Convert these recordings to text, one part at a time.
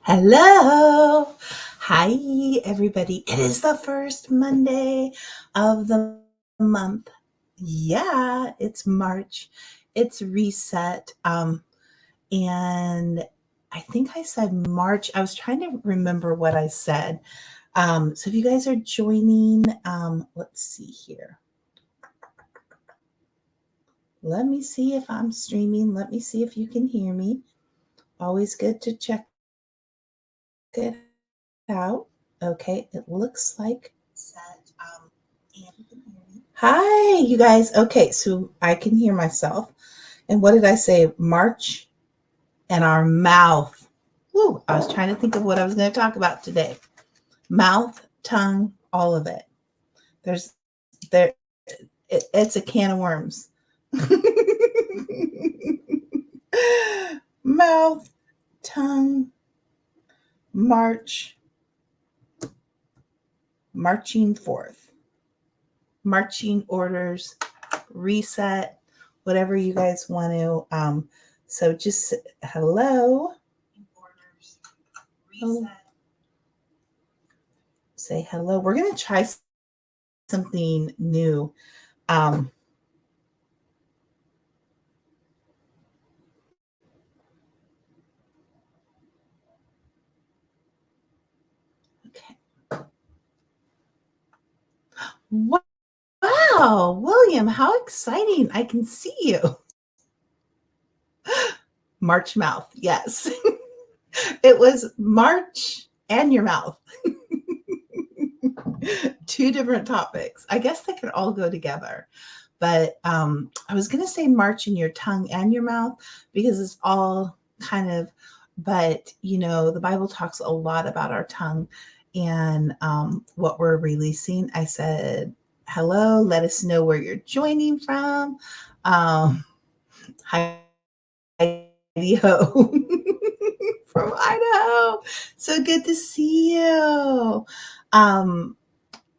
Hello. Hi, everybody. It is the first Monday of the month. Yeah, it's March. It's reset. And I think I said March. I was trying to remember what I said. So if you guys are joining, let's see here. Let me see if I'm streaming. Let me see if you can hear me. Always good to check it out. Okay, it looks like set. And you can hear me. Hi, you guys. Okay, so I can hear myself. And what did I say? March and our mouth. Woo, I was trying to think of what I was going to talk about today. Mouth, tongue, all of it. There's there. It's a can of worms. Mouth, tongue, march, marching forth, marching orders, reset, whatever you guys want to. So just hello. Orders, reset. Say hello. We're going to try something new. Um, okay. Wow, William, how exciting. I can see you. March mouth. Yes. It was March and your mouth. Two different topics. I guess they could all go together. But I was going to say March in your tongue and your mouth because it's all kind of, but the Bible talks a lot about our tongue and what we're releasing. I said, hello, let us know where you're joining from. Hi, Idaho. From Idaho. So good to see you.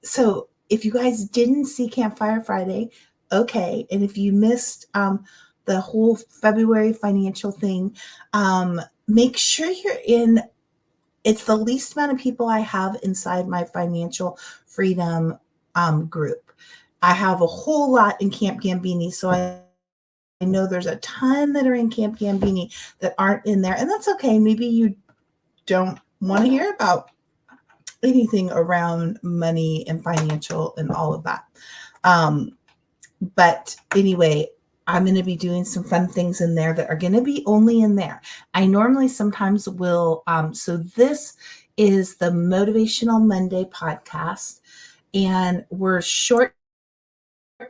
So if you guys didn't see Campfire Friday, okay. And if you missed the whole February financial thing, make sure you're in. It's the least amount of people I have inside my financial freedom group. I have a whole lot in Camp Gambini, so I know there's a ton that are in Camp Gambini that aren't in there, and that's okay. Maybe you don't want to hear about anything around money and financial and all of that. But anyway, I'm going to be doing some fun things in there that are going to be only in there. I normally sometimes will. So this is the Motivational Monday podcast, and we're short.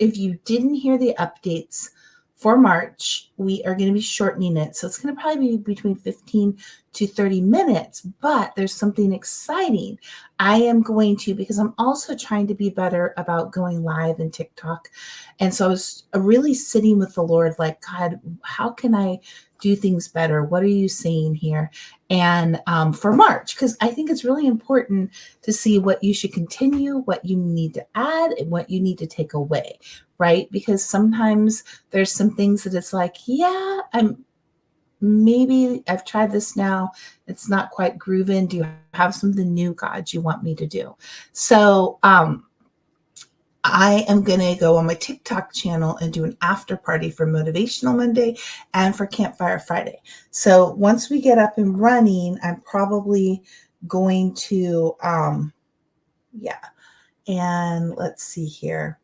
If you didn't hear the updates for March, we are going to be shortening it. So it's going to probably be between 15 to 30 minutes, but there's something exciting. I am going to, because I'm also trying to be better about going live in TikTok. And so I was really sitting with the Lord, like, God, how can I do things better? What are you saying here? And for March, because I think it's really important to see what you should continue, what you need to add, and what you need to take away, right? Because sometimes there's some things that it's like, yeah, maybe I've tried this now. It's not quite grooving. Do you have something new, God, you want me to do? So I am going to go on my TikTok channel and do an after party for Motivational Monday and for Campfire Friday. So once we get up and running, I'm probably going to, yeah. And let's see here.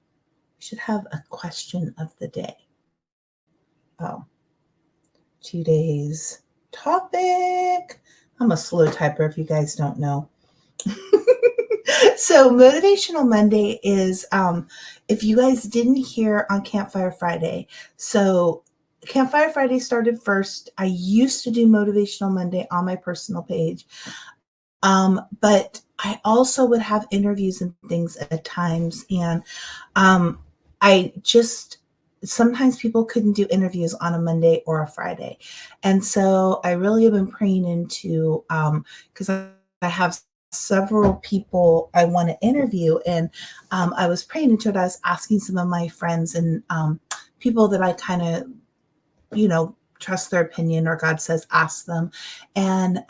We should have a question of the day. Oh, today's topic. I'm a slow typer if you guys don't know. So Motivational Monday is if you guys didn't hear on Campfire Friday. So Campfire Friday started first. I used to do Motivational Monday on my personal page. But I also would have interviews and things at times. And I just sometimes people couldn't do interviews on a Monday or a Friday. And so I really have been praying into because I have several people I want to interview. And I was praying into it. I was asking some of my friends and people that I kind of, trust their opinion or God says, ask them. And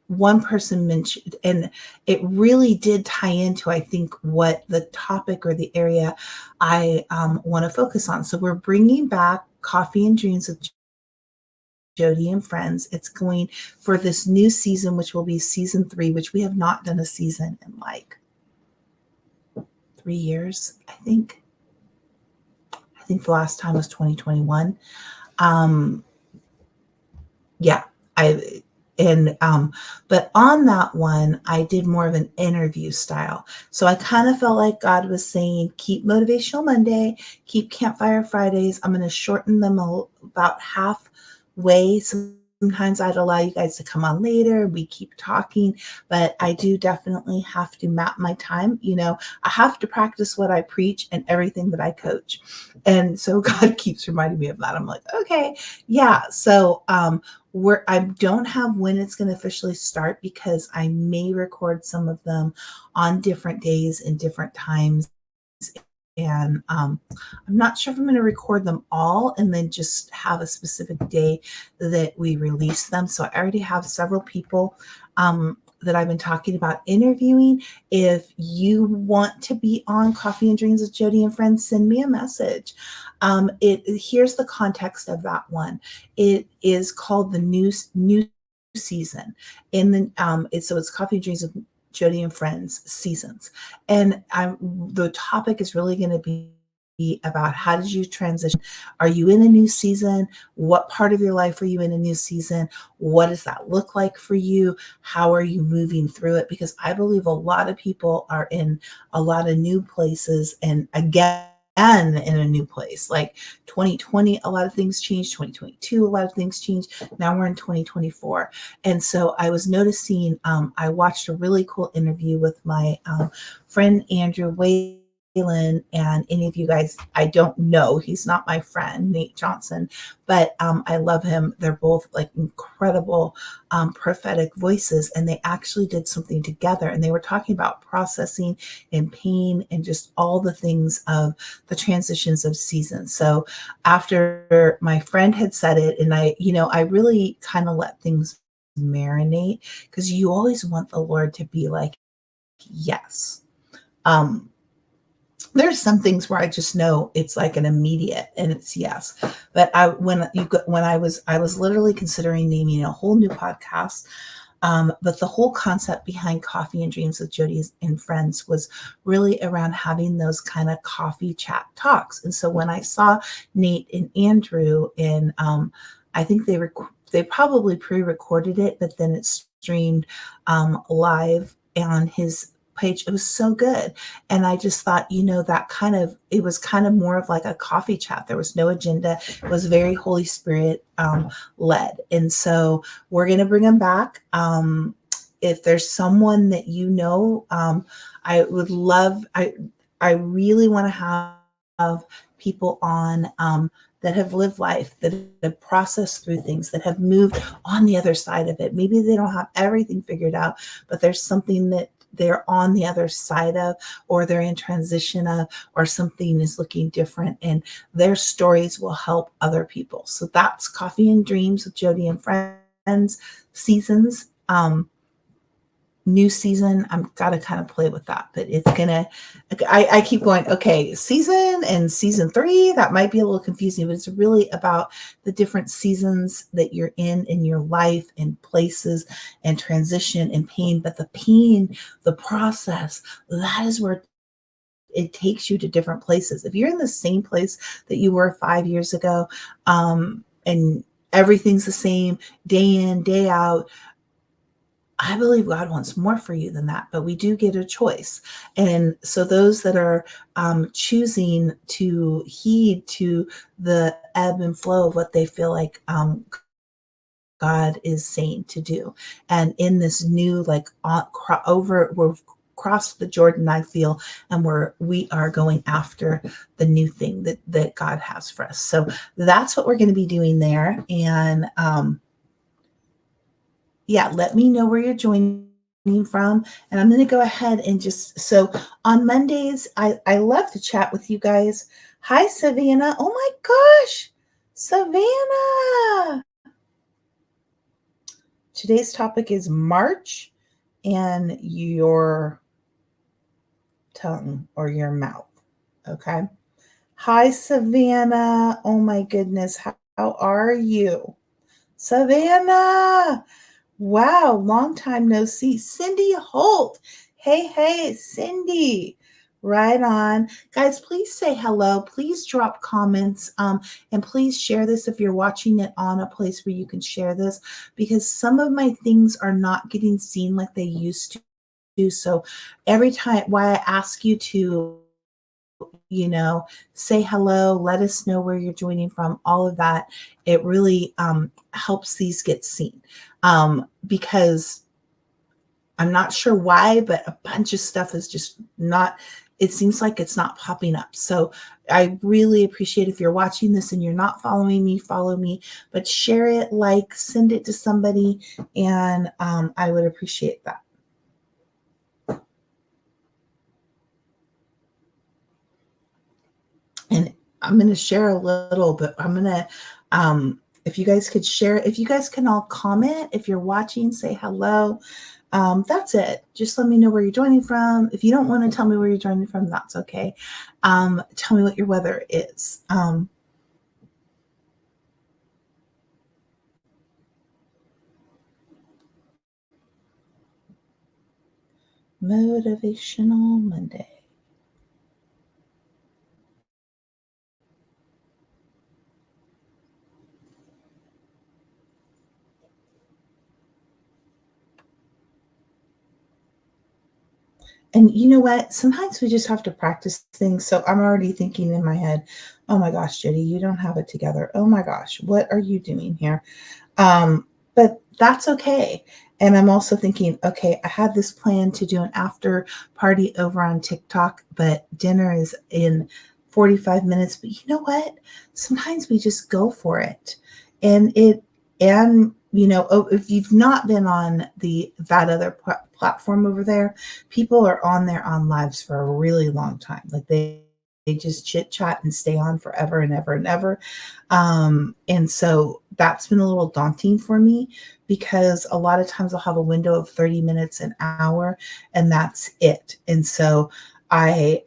one person mentioned, and it really did tie into, I think, what the topic or the area I want to focus on. So we're bringing back Coffee and Dreams with Jody and Friends. It's going for this new season, which will be season 3, which we have not done a season in like 3 years, I think. I think the last time was 2021. Um, yeah, I and but on that one, I did more of an interview style. So I kind of felt like God was saying, keep Motivational Monday, keep Campfire Fridays. I'm going to shorten them about halfway. Sometimes I'd allow you guys to come on later. We keep talking, but I do definitely have to map my time. I have to practice what I preach and everything that I coach. And so God keeps reminding me of that. I'm like, okay, yeah. So where I don't have when it's going to officially start, because I may record some of them on different days and different times. And I'm not sure if I'm going to record them all and then just have a specific day that we release them. So I already have several people that I've been talking about interviewing. If you want to be on Coffee and Dreams with Jody and Friends, send me a message. Here's the context of that one. It is called the new season. So it's Coffee and Dreams with Jody and Friends seasons. And the topic is really going to be about, how did you transition? Are you in a new season? What part of your life are you in a new season? What does that look like for you? How are you moving through it? Because I believe a lot of people are in a lot of new places, and again, in a new place. Like 2020, a lot of things changed. 2022, a lot of things changed. Now we're in 2024. And so I was noticing, I watched a really cool interview with my friend Andrew Whalen, and any of you guys I don't know, he's not my friend, Nate Johnson, but I love him. They're both like incredible prophetic voices, and they actually did something together, and they were talking about processing and pain and just all the things of the transitions of seasons. So after my friend had said it, and I really kind of let things marinate, because you always want the Lord to be like, yes. There's some things where I just know it's like an immediate and it's yes. But I was literally considering naming a whole new podcast. But the whole concept behind Coffee and Dreams with Jody and Friends was really around having those kind of coffee chat talks. And so when I saw Nate and Andrew, and I think they probably pre-recorded it, but then it's streamed live on his page. It was so good. And I just thought, it was kind of more of like a coffee chat. There was no agenda. It was very Holy Spirit led. And so we're going to bring them back. If there's someone that I would love, I really want to have people on that have lived life, that have processed through things, that have moved on the other side of it. Maybe they don't have everything figured out, but there's something that they're on the other side of, or they're in transition of, or something is looking different, and their stories will help other people. So that's Coffee and Dreams with Jody and Friends seasons. New season, I'm got to kind of play with that, but it's gonna, I keep going, okay, season and season 3, that might be a little confusing, but it's really about the different seasons that you're in your life, and places and transition and pain. But the pain, the process, that is where it takes you to different places. If you're in the same place that you were 5 years ago, and everything's the same day in, day out, I believe God wants more for you than that, but we do get a choice. And so those that are choosing to heed to the ebb and flow of what they feel like God is saying to do, and in this new, like we've crossed the Jordan, I feel, and we are going after the new thing that God has for us. So that's what we're going to be doing there. And yeah, let me know where you're joining from. And I'm going to go ahead and so on Mondays, I love to chat with you guys. Hi, Savannah. Oh my gosh, Savannah. Today's topic is March and your tongue or your mouth. Okay. Hi, Savannah. Oh my goodness. How are you? Savannah. Wow. Long time no see. Cindy Holt. Hey, Cindy. Right on. Guys, please say hello. Please drop comments. And please share this if you're watching it on a place where you can share this, because some of my things are not getting seen like they used to. So every time, why I ask you to, say hello, let us know where you're joining from, all of that. It really helps these get seen, because I'm not sure why, but a bunch of stuff is just not, it seems like it's not popping up. So I really appreciate if you're watching this and you're not following me, follow me, but share it, like, send it to somebody, and I would appreciate that. And I'm going to share a little, but I'm going to, if you guys could share, if you guys can all comment, if you're watching, say hello. That's it. Just let me know where you're joining from. If you don't want to tell me where you're joining from, that's okay. Tell me what your weather is. Motivational Monday. And you know what? Sometimes we just have to practice things. So I'm already thinking in my head, oh my gosh, Judy, you don't have it together. Oh my gosh, what are you doing here? But that's okay. And I'm also thinking, okay, I had this plan to do an after party over on TikTok, but dinner is in 45 minutes. But you know what? Sometimes we just go for it. And if you've not been on that other platform over there, people are on there on lives for a really long time. Like they just chit chat and stay on forever and ever and ever. And so that's been a little daunting for me, because a lot of times I'll have a window of 30 minutes, an hour, and that's it. And so I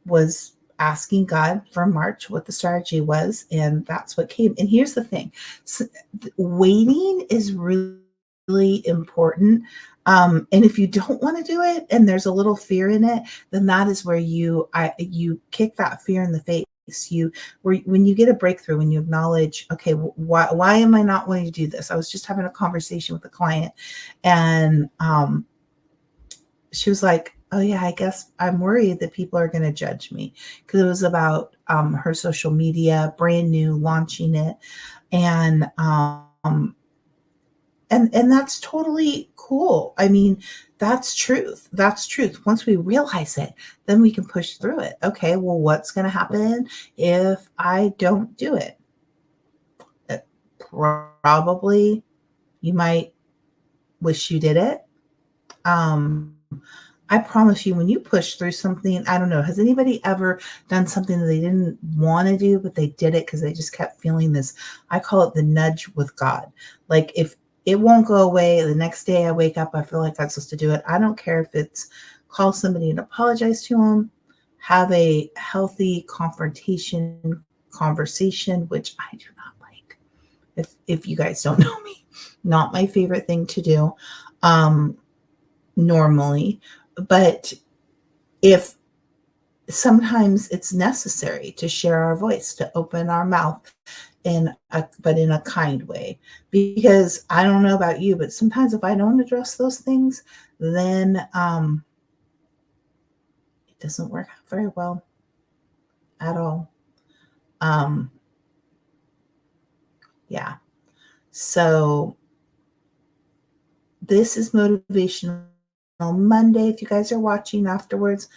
was asking God for March what the strategy was, and that's what came. And here's the thing, so, waiting is really, really important. And if you don't want to do it and there's a little fear in it, then that is where you kick that fear in the face. When you get a breakthrough, when you acknowledge, okay, why am I not wanting to do this? I was just having a conversation with a client, and she was like, oh yeah, I guess I'm worried that people are going to judge me, because it was about her social media, brand new, launching it. And and that's totally cool. I mean, that's truth. That's truth. Once we realize it, then we can push through it. Okay, well, what's going to happen if I don't do it? Probably you might wish you did it. Um, I promise you, when you push through something, I don't know, has anybody ever done something that they didn't want to do, but they did it because they just kept feeling this? I call it the nudge with God. Like, if it won't go away, the next day I wake up, I feel like I'm supposed to do it. I don't care if it's call somebody and apologize to them, have a healthy conversation, which I do not like. If you guys don't know me, not my favorite thing to do. Normally, but if sometimes it's necessary to share our voice, to open our mouth but in a kind way, because I don't know about you, but sometimes if I don't address those things, then it doesn't work out very well at all. um yeah, so this is Motivational Monday. If you guys are watching afterwards,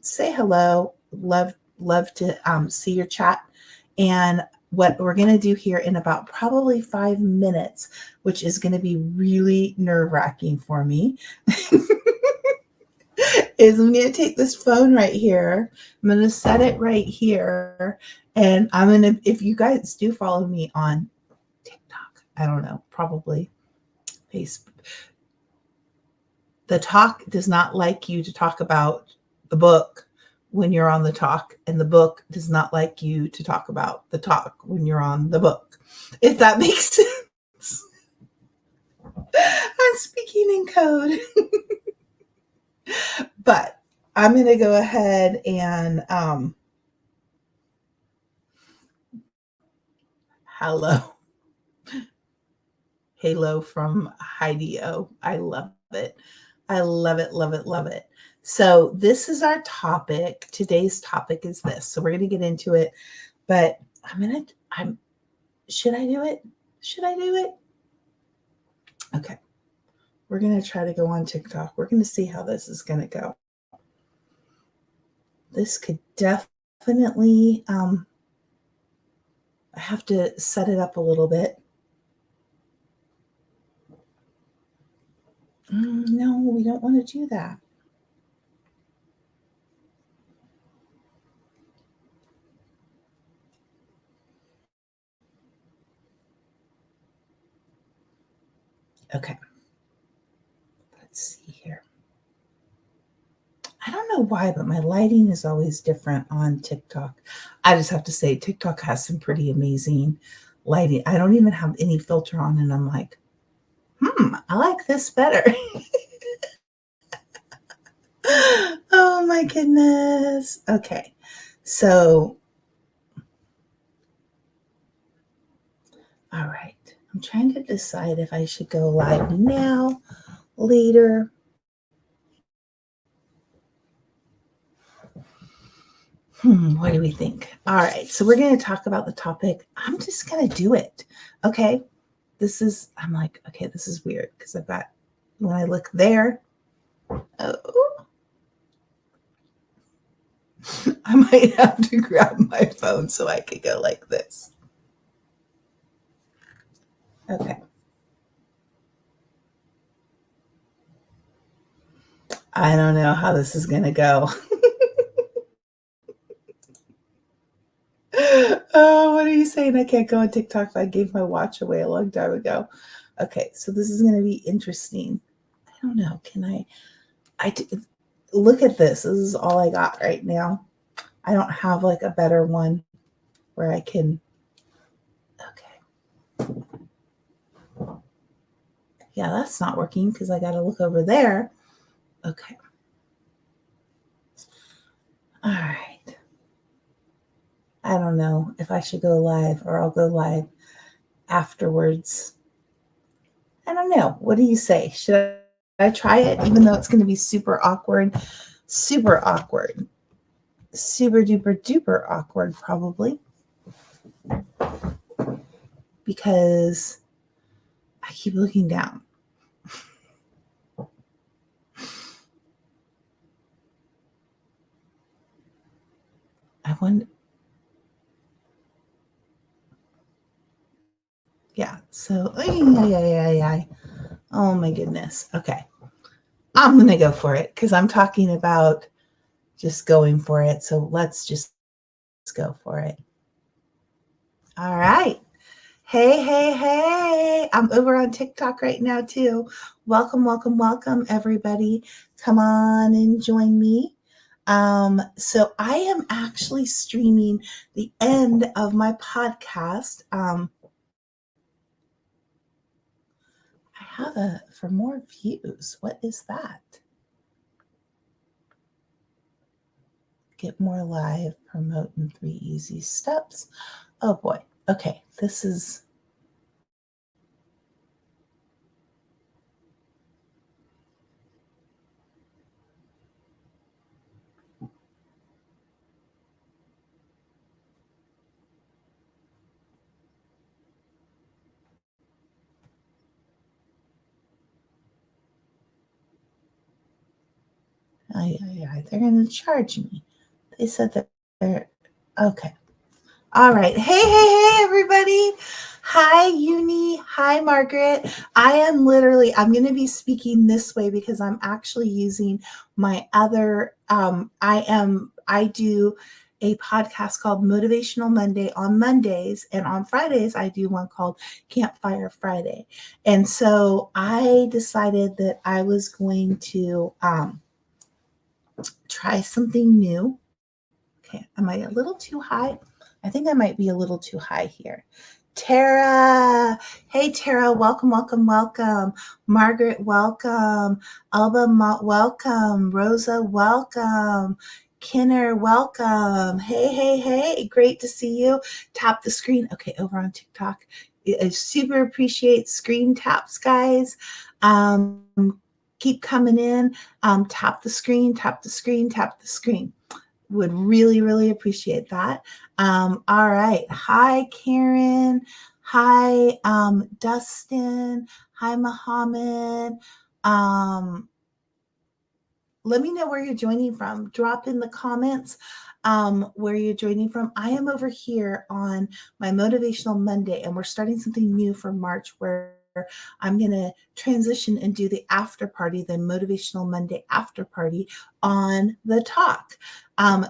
say hello. Love to see your chat. And what we're going to do here in about probably 5 minutes, which is going to be really nerve-wracking for me, is I'm going to take this phone right here. I'm going to set it right here. And I'm going to, if you guys do follow me on TikTok, I don't know, probably The talk does not like you to talk about the book when you're on the talk, and the book does not like you to talk about the talk when you're on the book. If that makes sense. I'm speaking in code. But I'm going to go ahead and hello. Halo from Heidi O. I love it. I love it, love it, love it. So this is our topic. Today's topic is this. So we're going to get into it, but should I do it? Should I do it? Okay. We're going to try to go on TikTok. We're going to see how this is going to go. This could definitely, I have to set it up a little bit. No, we don't want to do that. Okay. Let's see here. I don't know why, but my lighting is always different on TikTok. I just have to say, TikTok has some pretty amazing lighting. I don't even have any filter on, and I'm like, I like this better. Oh my goodness. Okay. So, all right. I'm trying to decide if I should go live now, later. What do we think? All right. So we're going to talk about the topic. I'm just going to do it. Okay. I'm like, okay, this is weird because when I look there, oh, I might have to grab my phone so I could go like this. Okay. I don't know how this is going to go. Oh, what are you saying? I can't go on TikTok if I gave my watch away a long time ago. Okay, so this is going to be interesting. I don't know. Look at this. This is all I got right now. I don't have like a better one where I can. Okay. Yeah, that's not working because I got to look over there. Okay. All right. I don't know if I should go live or I'll go live afterwards. I don't know. What do you say? Should I try it even though it's going to be super awkward? Super awkward. Super duper duper awkward, probably. Because I keep looking down. I wonder. Yeah. So, oh my goodness. Okay. I'm going to go for it because I'm talking about just going for it. So let's just go for it. All right. Hey, hey, hey. I'm over on TikTok right now too. Welcome, welcome, welcome, everybody. Come on and join me. So I am actually streaming the end of my podcast. I have for more views. What is that? Get more live, promote in 3 easy steps. Oh boy. Okay. This is. They're going to charge me. They said that they're okay. All right. Hey, hey, hey, everybody. Hi, Uni. Hi, Margaret. I'm going to be speaking this way because I'm actually using my other, I do a podcast called Motivational Monday on Mondays, and on Fridays I do one called Campfire Friday. And so I decided that I was going to try something new. Okay, am I a little too high? I think I might be a little too high here. Tara, hey Tara, welcome, welcome, welcome. Margaret, welcome. Alba, welcome. Rosa, welcome. Kinner, welcome. Hey, hey, hey, great to see you. Tap the screen. Okay, over on TikTok. I super appreciate screen taps, guys. Keep coming in. Tap the screen, tap the screen, tap the screen. Would really, really appreciate that. All right. Hi, Karen. Hi, Dustin. Hi, Muhammad. Let me know where you're joining from. Drop in the comments where you're joining from. I am over here on my Motivational Monday, and we're starting something new for March where I'm going to transition and do the after party, the Motivational Monday after party on the talk.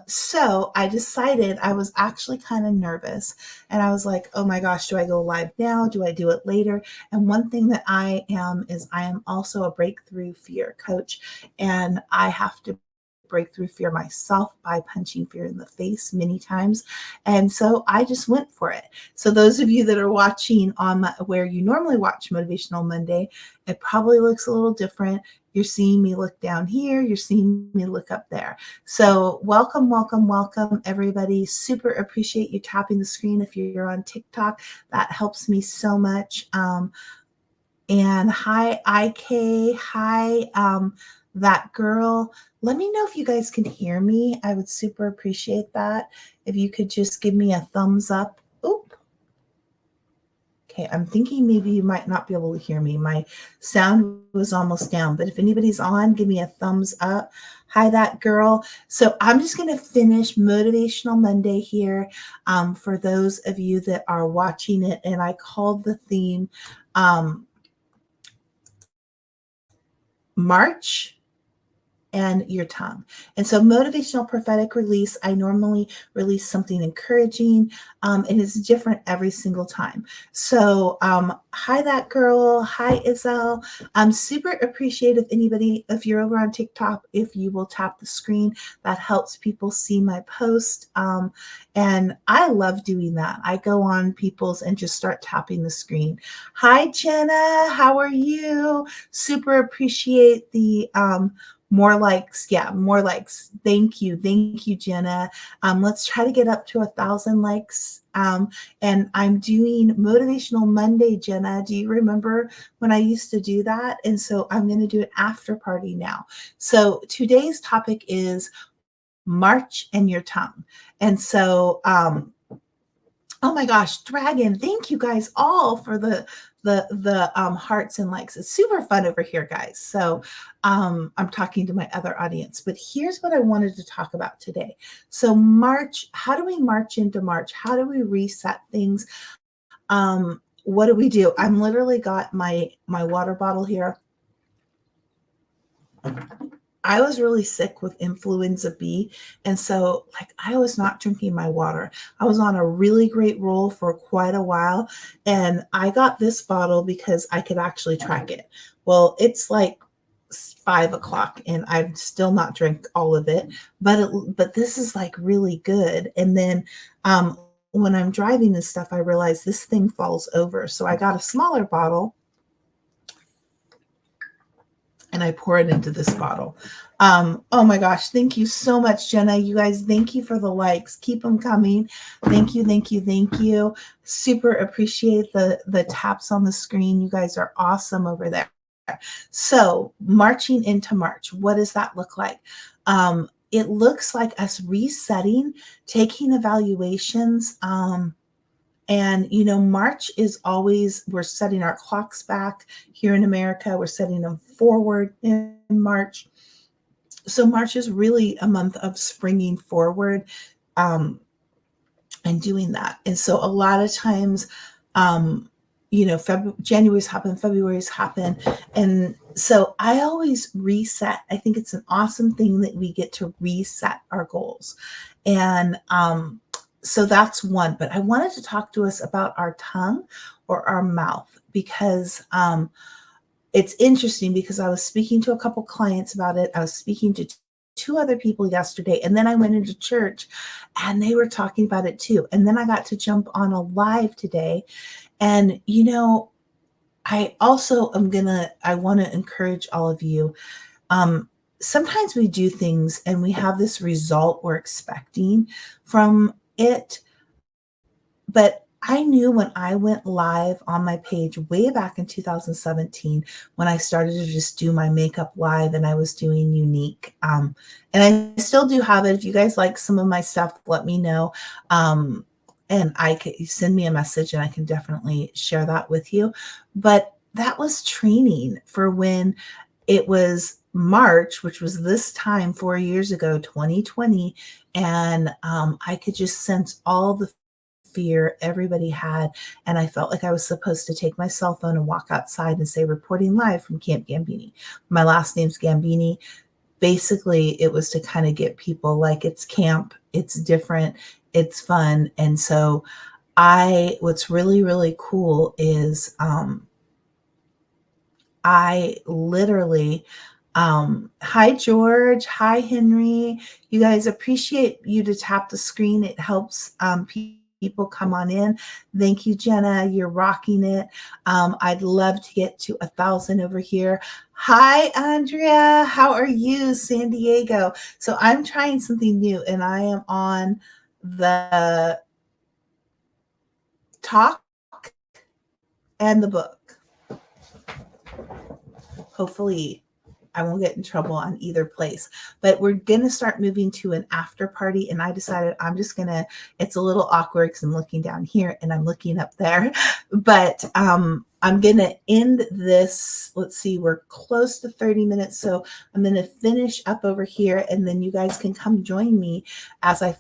So I decided, I was actually kind of nervous, and I was like, oh my gosh, do I go live now? Do I do it later? And one thing that I am is I am also a breakthrough fear coach, and I have to break through fear myself by punching fear in the face many times. And so I just went for it. So those of you that are watching on where you normally watch Motivational Monday, it probably looks a little different. You're seeing me look down here. You're seeing me look up there. So welcome, welcome, welcome, everybody. Super appreciate you tapping the screen if you're on TikTok. That helps me so much. And hi, IK. Hi, that girl. Let me know if you guys can hear me. I would super appreciate that. If you could just give me a thumbs up. Oop. Okay, I'm thinking maybe you might not be able to hear me. My sound was almost down, but if anybody's on, give me a thumbs up. Hi, that girl. So I'm just going to finish Motivational Monday here for those of you that are watching it. And I called the theme March and your tongue. And so motivational prophetic release, I normally release something encouraging, and it's different every single time. So hi, that girl. Hi, Isel. I'm super appreciative if you're over on TikTok, if you will tap the screen, that helps people see my post. And I love doing that. I go on people's and just start tapping the screen. Hi, Jenna. How are you? Super appreciate the more likes. Yeah, more likes. Thank you, Jenna. Let's try to get up to 1,000 likes. And I'm doing Motivational Monday, Jenna. Do you remember when I used to do that? And so I'm going to do an after party now. So today's topic is March and your tongue. And so, oh my gosh, Dragon, thank you guys all for the hearts and likes. It's super fun over here, guys. So I'm talking to my other audience, but here's what I wanted to talk about today. So March, how do we march into March? How do we reset things? What do we do? I'm literally got my water bottle here. I was really sick with influenza B. And so I was not drinking my water. I was on a really great roll for quite a while. And I got this bottle because I could actually track it. Well, it's like 5 o'clock and I've still not drank all of it, but this is like really good. And then, when I'm driving and stuff, I realize this thing falls over. So I got a smaller bottle and I pour it into this bottle. Oh my gosh, thank you so much, Jenna. You guys, thank you for the likes. Keep them coming. Thank you, thank you, thank you. Super appreciate the taps on the screen. You guys are awesome over there. So marching into March, what does that look like? It looks like us resetting, taking evaluations, and, March is always, we're setting our clocks back here in America. We're setting them forward in March. So March is really a month of springing forward and doing that. And so a lot of times, January's happen, February's happen. And so I always reset. I think it's an awesome thing that we get to reset our goals. And so that's one. But I wanted to talk to us about our tongue or our mouth, because it's interesting, because I was speaking to a couple clients about it. I was speaking to two other people yesterday, and then I went into church and they were talking about it too. And then I got to jump on a live today. And, I also I want to encourage all of you. Um, Sometimes we do things and we have this result we're expecting from it, but I knew when I went live on my page way back in 2017, when I started to just do my makeup live and I was doing unique. And I still do have it. If you guys like some of my stuff, let me know. And I can send me a message and I can definitely share that with you. But that was training for when it was March, which was this time 4 years ago, 2020. And I could just sense all the fear everybody had. And I felt like I was supposed to take my cell phone and walk outside and say, reporting live from Camp Gambini. My last name's Gambini. Basically, it was to kind of get people like, it's camp, it's different, it's fun. And so what's really, really cool is I literally, hi, George. Hi, Henry. You guys, appreciate you to tap the screen. It helps people come on in. Thank you, Jenna. You're rocking it. I'd love to get to 1,000 over here. Hi, Andrea. How are you, San Diego? So I'm trying something new, and I am on the talk and the book. Hopefully I won't get in trouble on either place, but we're going to start moving to an after party. And I decided I'm just going to, it's a little awkward because I'm looking down here and I'm looking up there, but I'm going to end this. Let's see, we're close to 30 minutes. So I'm going to finish up over here and then you guys can come join me as I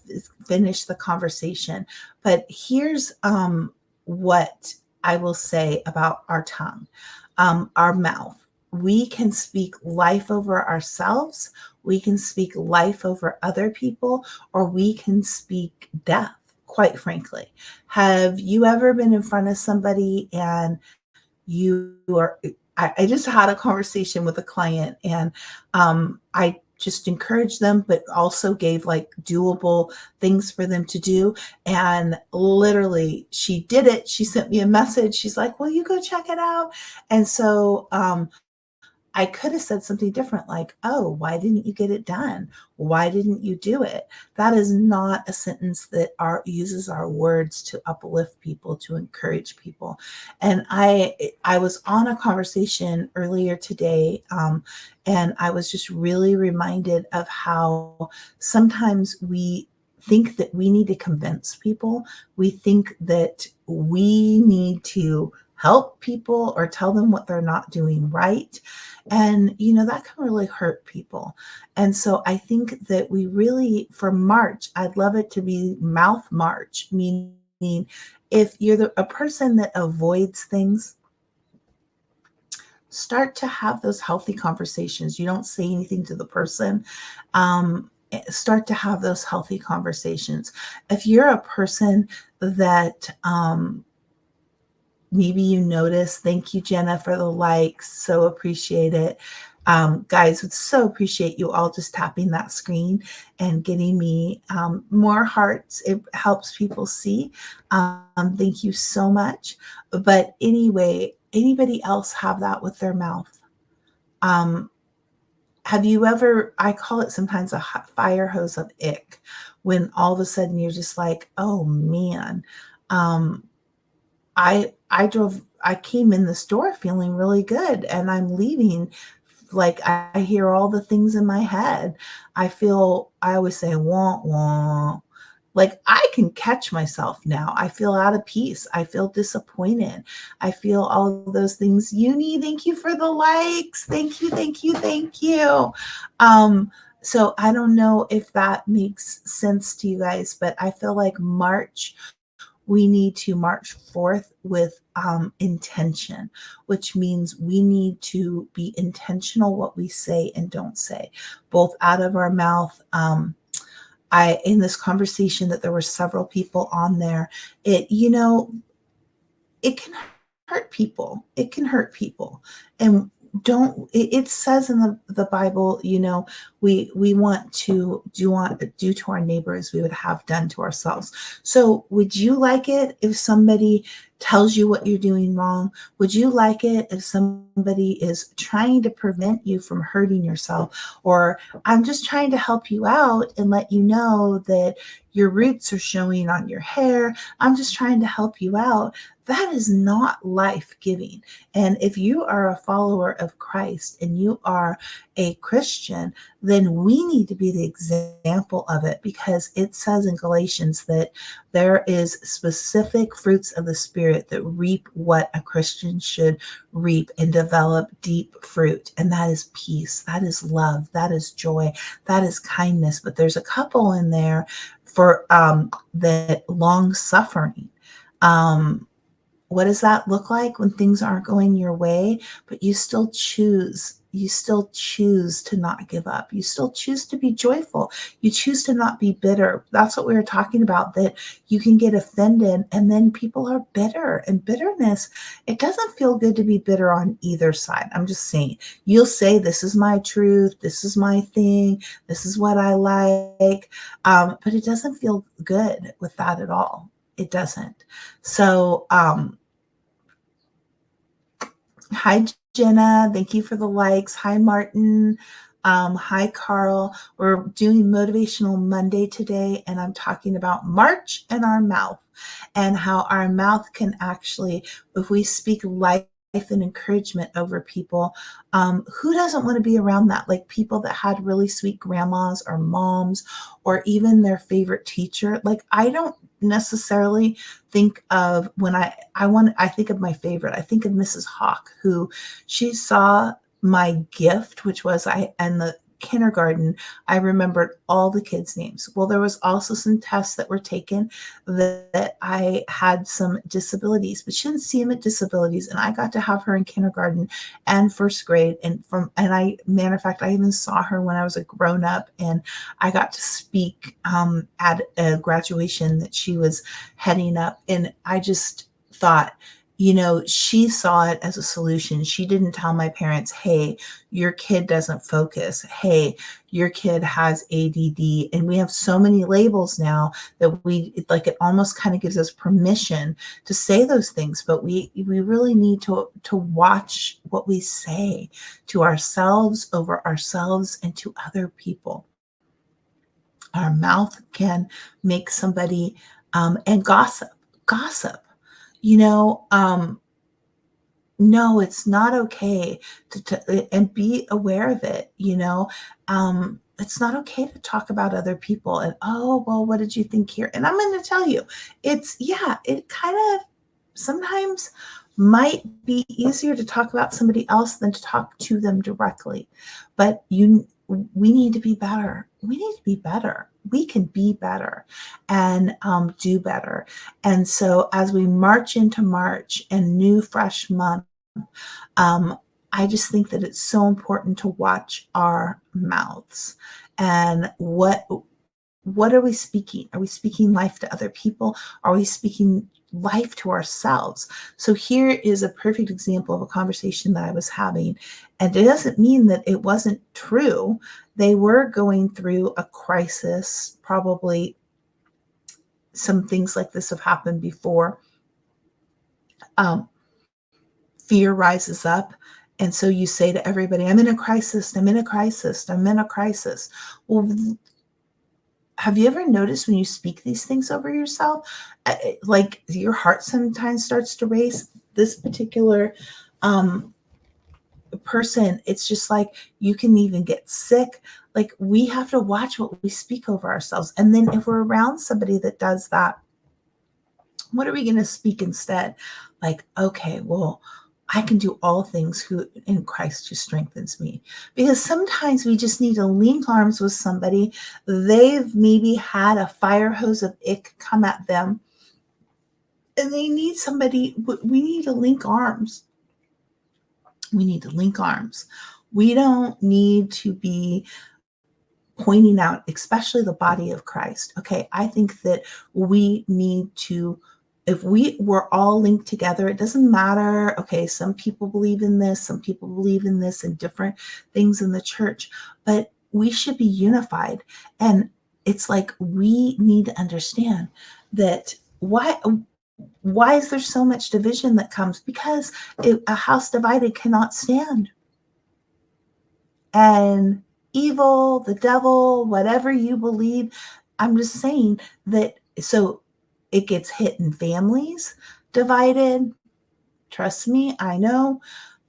finish the conversation. But here's what I will say about our tongue, our mouth. We can speak life over ourselves, we can speak life over other people, or we can speak death, quite frankly. Have you ever been in front of somebody and you are, I just had a conversation with a client and I just encouraged them, but also gave like doable things for them to do. And literally she did it. She sent me a message. She's like, will you go check it out? And so I could have said something different, like, oh, why didn't you get it done? Why didn't you do it? That is not a sentence that uses our words to uplift people, to encourage people. And I was on a conversation earlier today, and I was just really reminded of how sometimes we think that we need to convince people. We think that we need to help people or tell them what they're not doing right. And, that can really hurt people. And so I think that we really, for March, I'd love it to be mouth March, meaning if you're a person that avoids things, start to have those healthy conversations. You don't say anything to the person. Start to have those healthy conversations. If you're a person that, maybe you notice, thank you, Jenna, for the likes. So appreciate it. Guys, would so appreciate you all just tapping that screen and getting me more hearts. It helps people see. Thank you so much. But anyway, anybody else have that with their mouth? Have you ever, I call it sometimes a hot fire hose of ick, when all of a sudden you're just like, oh man, I came in the store feeling really good and I'm leaving like I hear all the things in my head. I always say wah wah. Like I can catch myself now. I feel out of peace. I feel disappointed. I feel all of those things. Uni, thank you for the likes. Thank you, thank you, thank you. So I don't know if that makes sense to you guys, but I feel like March, we need to march forth with intention, which means we need to be intentional what we say and don't say, both out of our mouth. in this conversation that there were several people on there, it, it can hurt people. It can hurt people. And don't, it says in the Bible, we want to do to our neighbors we would have done to ourselves. So would you like it if somebody tells you what you're doing wrong? Would you like it if somebody is trying to prevent you from hurting yourself? Or I'm just trying to help you out and let you know that your roots are showing on your hair. I'm just trying to help you out. That is not life-giving. And if you are a follower of Christ and you are a Christian, then we need to be the example of it, because it says in Galatians that there is specific fruits of the Spirit that reap what a Christian should reap and develop deep fruit. And that is peace, that is love, that is joy, that is kindness. But there's a couple in there for that long suffering. What does that look like when things aren't going your way, but you still choose to not give up. You still choose to be joyful. You choose to not be bitter. That's what we were talking about, that you can get offended and then people are bitter, and bitterness, it doesn't feel good to be bitter on either side. I'm just saying, you'll say, this is my truth, this is my thing, this is what I like. But it doesn't feel good with that at all. It doesn't. So, hi, Jenna. Thank you for the likes. Hi, Martin. Hi, Carl. We're doing Motivational Monday today, and I'm talking about March and our mouth, and how our mouth can actually, if we speak life and encouragement over people, who doesn't want to be around that? Like people that had really sweet grandmas or moms, or even their favorite teacher. Like, I don't necessarily think of, when I think of my favorite, I think of Mrs. Hawk, who, she saw my gift, which was, in the kindergarten, I remembered all the kids' names. Well, there was also some tests that were taken that I had some disabilities, but she didn't see them at disabilities. And I got to have her in kindergarten and first grade. And matter of fact, I even saw her when I was a grown up, and I got to speak at a graduation that she was heading up. And I just thought, she saw it as a solution. She didn't tell my parents, hey, your kid doesn't focus. Hey, your kid has ADD. And we have so many labels now that it almost kind of gives us permission to say those things. But we really need to watch what we say to ourselves, over ourselves, and to other people. Our mouth can make somebody, and gossip. No, it's not okay and be aware of it. It's not okay to talk about other people and, oh, well, what did you think here? And I'm going to tell you, it kind of sometimes might be easier to talk about somebody else than to talk to them directly. But we need to be better. We need to be better. We can be better and do better. And so as we march into March and new fresh month, I just think that it's so important to watch our mouths and what are we speaking? Are we speaking life to other people? Are we speaking life to ourselves? So here is a perfect example of a conversation that I was having. And it doesn't mean that it wasn't true. They were going through a crisis. Probably some things like this have happened before. Fear rises up. And so you say to everybody, I'm in a crisis, I'm in a crisis, I'm in a crisis. Well, have you ever noticed when you speak these things over yourself, like your heart sometimes starts to race? This particular person, it's just like you can even get sick. Like, we have to watch what we speak over ourselves. And then if we're around somebody that does that, what are we going to speak instead? Like, okay, well, I can do all things who in Christ who strengthens me. Because sometimes we just need to link arms with somebody. They've maybe had a fire hose of ick come at them, and they need somebody. We need to link arms. We need to link arms. We don't need to be pointing out, especially the body of Christ. Okay, I think that we need to, if we were all linked together, it doesn't matter. Okay, some people believe in this, some people believe in this, and different things in the church, but we should be unified. And it's like we need to understand that why is there so much division that comes? Because a house divided cannot stand. And evil, the devil, whatever you believe, I'm just saying that. So it gets hit in families, divided. Trust me, I know.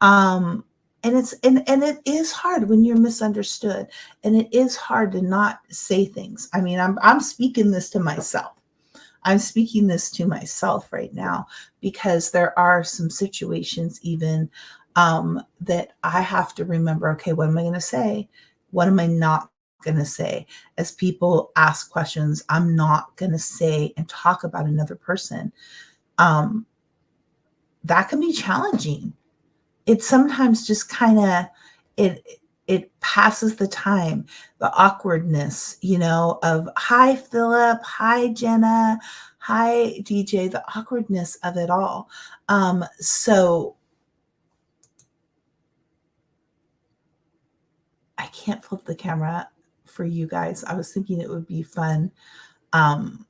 Um, and it is hard when you're misunderstood, and it is hard to not say things. I mean, I'm speaking this to myself. I'm speaking this to myself right now because there are some situations even that I have to remember, okay, what am I going to say? What am I not going to say? As people ask questions, I'm not going to say and talk about another person. Um, that can be challenging. It sometimes just kind of, it it passes the time, the awkwardness, of hi Philip, hi Jenna, hi DJ, the awkwardness of it all. So I can't flip the camera for you guys. I was thinking it would be fun. um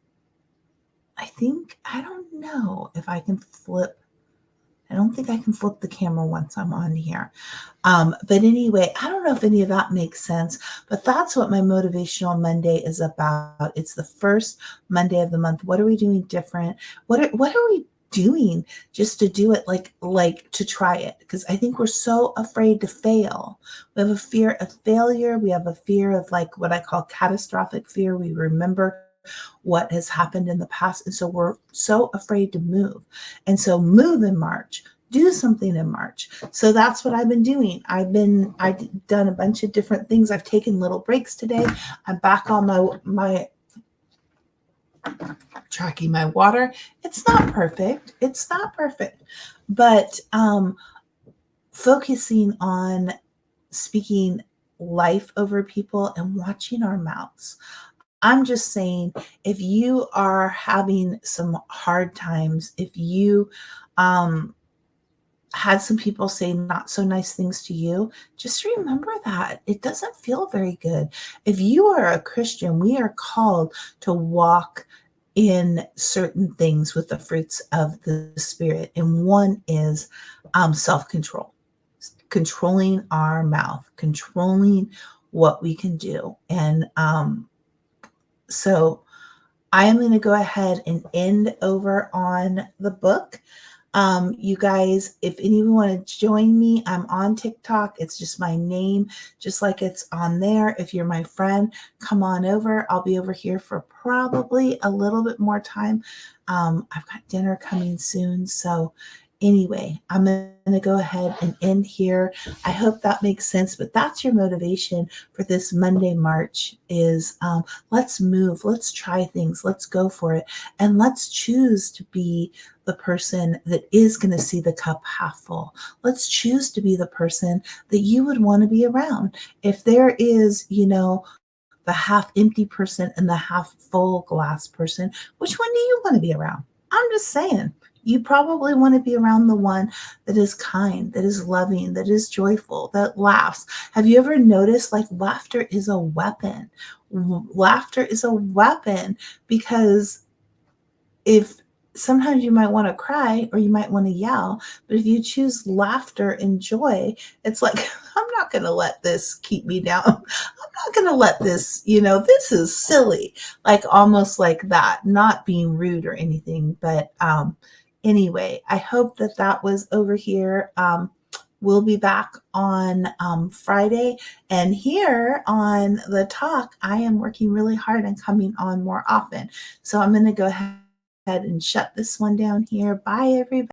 I don't know if I can flip. I don't think I can flip the camera once I'm on here. But anyway, I don't know if any of that makes sense, but that's what my Motivational Monday is about. It's the first Monday of the month. What are we doing different? What are we doing just to do it, like to try it? Because I think we're so afraid to fail. We have a fear of failure. We have a fear of, like, what I call catastrophic fear. We remember what has happened in the past. And so we're so afraid to move. And so move in March, do something in March. So that's what I've been doing. I've done a bunch of different things. I've taken little breaks today. I'm back on my tracking my water. It's not perfect. It's not perfect. But focusing on speaking life over people and watching our mouths. I'm just saying, if you are having some hard times, if you um, had some people say not so nice things to you, just remember that it doesn't feel very good. If you are a Christian, we are called to walk in certain things with the fruits of the Spirit. And one is self control, controlling our mouth, controlling what we can do. And so I am going to go ahead and end over on the book. You guys, if anyone want to join me, I'm on TikTok. It's just my name, just like it's on there. If you're my friend, come on over. I'll be over here for probably a little bit more time. I've got dinner coming soon. So anyway, I'm going to go ahead and end here. I hope that makes sense, but that's your motivation for this Monday March is let's move, let's try things, let's go for it, and let's choose to be the person that is going to see the cup half full. Let's choose to be the person that you would want to be around. If there is, the half empty person and the half full glass person, which one do you want to be around? I'm just saying. You probably want to be around the one that is kind, that is loving, that is joyful, that laughs. Have you ever noticed, like, laughter is a weapon? Laughter is a weapon because if sometimes you might want to cry or you might want to yell, but if you choose laughter and joy, it's like, I'm not going to let this keep me down. I'm not going to let this, this is silly, like almost like that, not being rude or anything. But anyway, I hope that was over here. We'll be back on Friday. And here on the talk, I am working really hard and coming on more often. So I'm going to go ahead and shut this one down here. Bye, everybody.